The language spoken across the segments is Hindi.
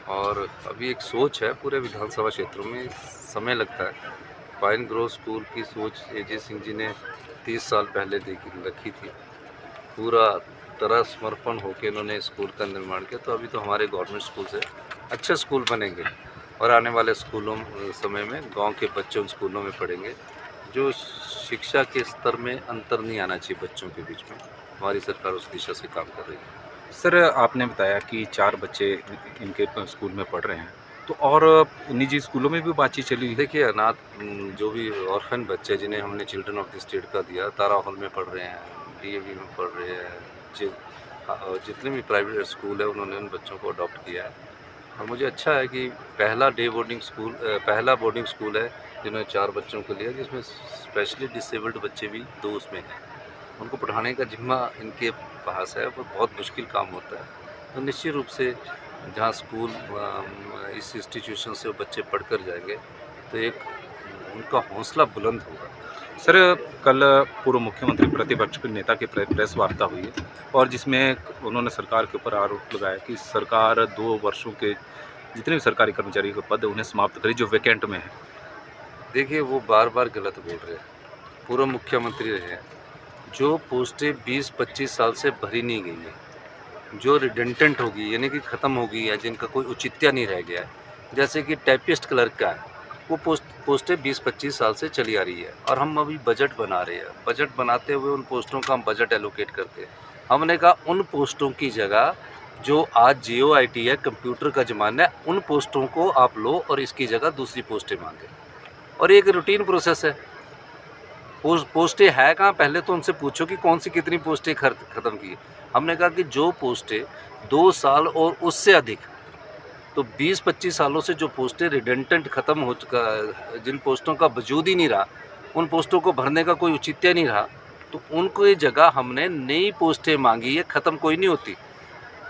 और अभी एक सोच है पूरे विधानसभा क्षेत्रों में, समय लगता है। पाइन ग्रोव स्कूल की सोच एजे सिंह जी ने 30 साल पहले रखी थी। पूरा तरह समर्पण होकर इन्होंने स्कूल का निर्माण किया। तो अभी तो हमारे गवर्नमेंट स्कूल से अच्छे स्कूल बनेंगे और आने वाले स्कूलों समय में गांव के बच्चे उन स्कूलों में पढ़ेंगे। जो शिक्षा के स्तर में अंतर नहीं आना चाहिए बच्चों के बीच में, हमारी सरकार उस दिशा से काम कर रही है। सर, आपने बताया कि 4 बच्चे इनके स्कूल में पढ़ रहे हैं, तो और निजी स्कूलों में भी बातचीत चली हुई है? देखिए अनाथ जो भी ऑर्फन बच्चे जिन्हें हमने चिल्ड्रन ऑफ द स्टेट का दिया, तारा हॉल में पढ़ रहे हैं, डीएवी में पढ़ रहे हैं, जितने भी प्राइवेट स्कूल है उन्होंने उन बच्चों को अडॉप्ट किया है। और मुझे अच्छा है कि पहला बोर्डिंग स्कूल है जिन्होंने 4 बच्चों को लिया, जिसमें स्पेशली डिसेबल्ड बच्चे भी 2 उसमें हैं। उनको पढ़ाने का जिम्मा इनके पास है, वो बहुत मुश्किल काम होता है। तो निश्चित रूप से जहाँ स्कूल इस इंस्टीट्यूशन से वो बच्चे पढ़कर जाएंगे तो एक उनका हौसला बुलंद होगा। सर, कल पूर्व मुख्यमंत्री प्रतिपक्ष के नेता की प्रेस वार्ता हुई है और जिसमें उन्होंने सरकार के ऊपर आरोप लगाया कि सरकार 2 वर्षों के जितने भी सरकारी कर्मचारी के पद है उन्हें समाप्त करे जो वैकेंट में है। देखिए वो बार बार गलत बोल रहे हैं। पूर्व मुख्यमंत्री रहे हैं, जो पोस्टें 20-25 साल से भरी नहीं गई है, जो रिडेंडेंट होगी यानी कि ख़त्म हो गई है, जिनका कोई औचित्य नहीं रह गया है, जैसे कि टाइपिस्ट क्लर्क का है, वो पोस्टें 20-25 साल से चली आ रही है और हम अभी बजट बना रहे हैं। बजट बनाते हुए उन पोस्टों का हम बजट एलोकेट करते हैं। हमने कहा उन पोस्टों की जगह जो आज जीओआईटी है, कंप्यूटर का ज़माना है, उन पोस्टों को आप लो और इसकी जगह दूसरी पोस्टें मांगें। और ये एक रूटीन प्रोसेस है। पोस्टें है कहाँ, पहले तो उनसे पूछो कि कौन सी कितनी पोस्टें ख़त्म की। हमने कहा कि जो पोस्टें 2 साल और उससे अधिक, तो 20-25 सालों से जो पोस्टें रिडेंडेंट ख़त्म हो चुका, जिन पोस्टों का वजूद ही नहीं रहा, उन पोस्टों को भरने का कोई औचित्य नहीं रहा, तो उनको ये जगह हमने नई पोस्टें मांगी है। ख़त्म कोई नहीं होती।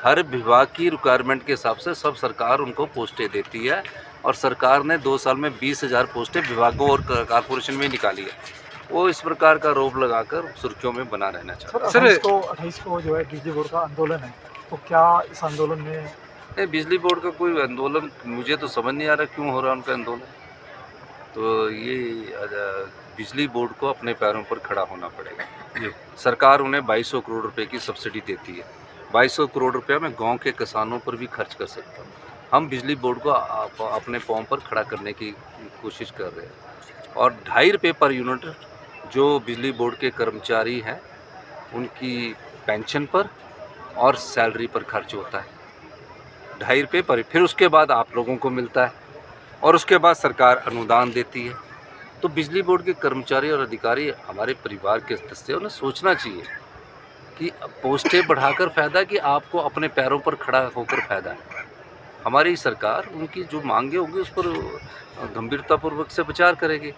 हर विभाग की रिक्वायरमेंट के हिसाब से सब सरकार उनको पोस्टें देती है और सरकार ने 2 साल में 20,000 पोस्टें विभागों और कॉर्पोरेशन में निकाली है। वो इस प्रकार का आरोप लगाकर सुर्खियों में बना रहना चाहता है। सर 28 को जो है बिजली बोर्ड का आंदोलन है, तो क्या इस आंदोलन में नहीं, बिजली बोर्ड का कोई आंदोलन मुझे तो समझ नहीं आ रहा क्यों हो रहा है उनका आंदोलन। तो ये बिजली बोर्ड को अपने पैरों पर खड़ा होना पड़ेगा। सरकार उन्हें 2200 करोड़ रुपए की सब्सिडी देती है। 2200 करोड़ रुपया मैं गांव के किसानों पर भी खर्च कर सकता हूँ। हम बिजली बोर्ड को अपने पाँव पर खड़ा करने की कोशिश कर रहे हैं। और 2.5 रुपये पर यूनिट जो बिजली बोर्ड के कर्मचारी हैं उनकी पेंशन पर और सैलरी पर खर्च होता है। 2.5 रुपये पर, फिर उसके बाद आप लोगों को मिलता है और उसके बाद सरकार अनुदान देती है। तो बिजली बोर्ड के कर्मचारी और अधिकारी हमारे परिवार के सदस्य, उन्हें सोचना चाहिए कि पोस्टें बढ़ाकर फ़ायदा कि आपको अपने पैरों पर खड़ा होकर फ़ायदा है। हमारी सरकार उनकी जो मांगे होंगी उस पर गंभीरतापूर्वक से विचार करेगी,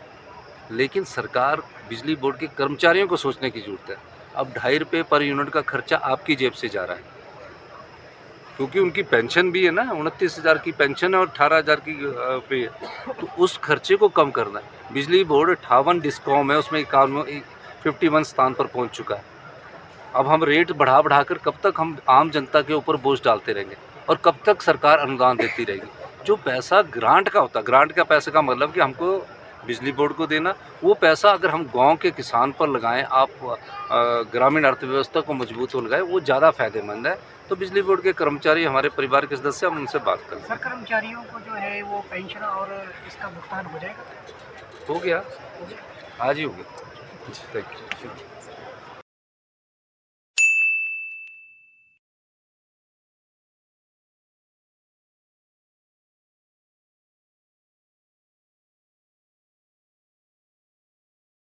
लेकिन सरकार बिजली बोर्ड के कर्मचारियों को सोचने की ज़रूरत है। अब 2.5 रुपये पर यूनिट का खर्चा आपकी जेब से जा रहा है, क्योंकि उनकी पेंशन भी है ना, 29,000 की पेंशन है और 18,000 की पे, तो उस खर्चे को कम करना है। बिजली बोर्ड 58 डिस्कॉम है, उसमें 51 स्थान पर पहुंच चुका है। अब हम रेट बढ़ा कर कब तक हम आम जनता के ऊपर बोझ डालते रहेंगे और कब तक सरकार अनुदान देती रहेगी। जो पैसा ग्रांट का होता है, ग्रांट का पैसे का मतलब कि हमको बिजली बोर्ड को देना, वो पैसा अगर हम गांव के किसान पर लगाएं, आप ग्रामीण अर्थव्यवस्था को मजबूत हो लगाएं, वो ज़्यादा फायदेमंद है। तो बिजली बोर्ड के कर्मचारी हमारे परिवार के सदस्य, हम उनसे बात करें। सर कर्मचारियों को जो है वो पेंशन और इसका भुगतान हो जाएगा? हो गया, आज ही हो गया। Thank you.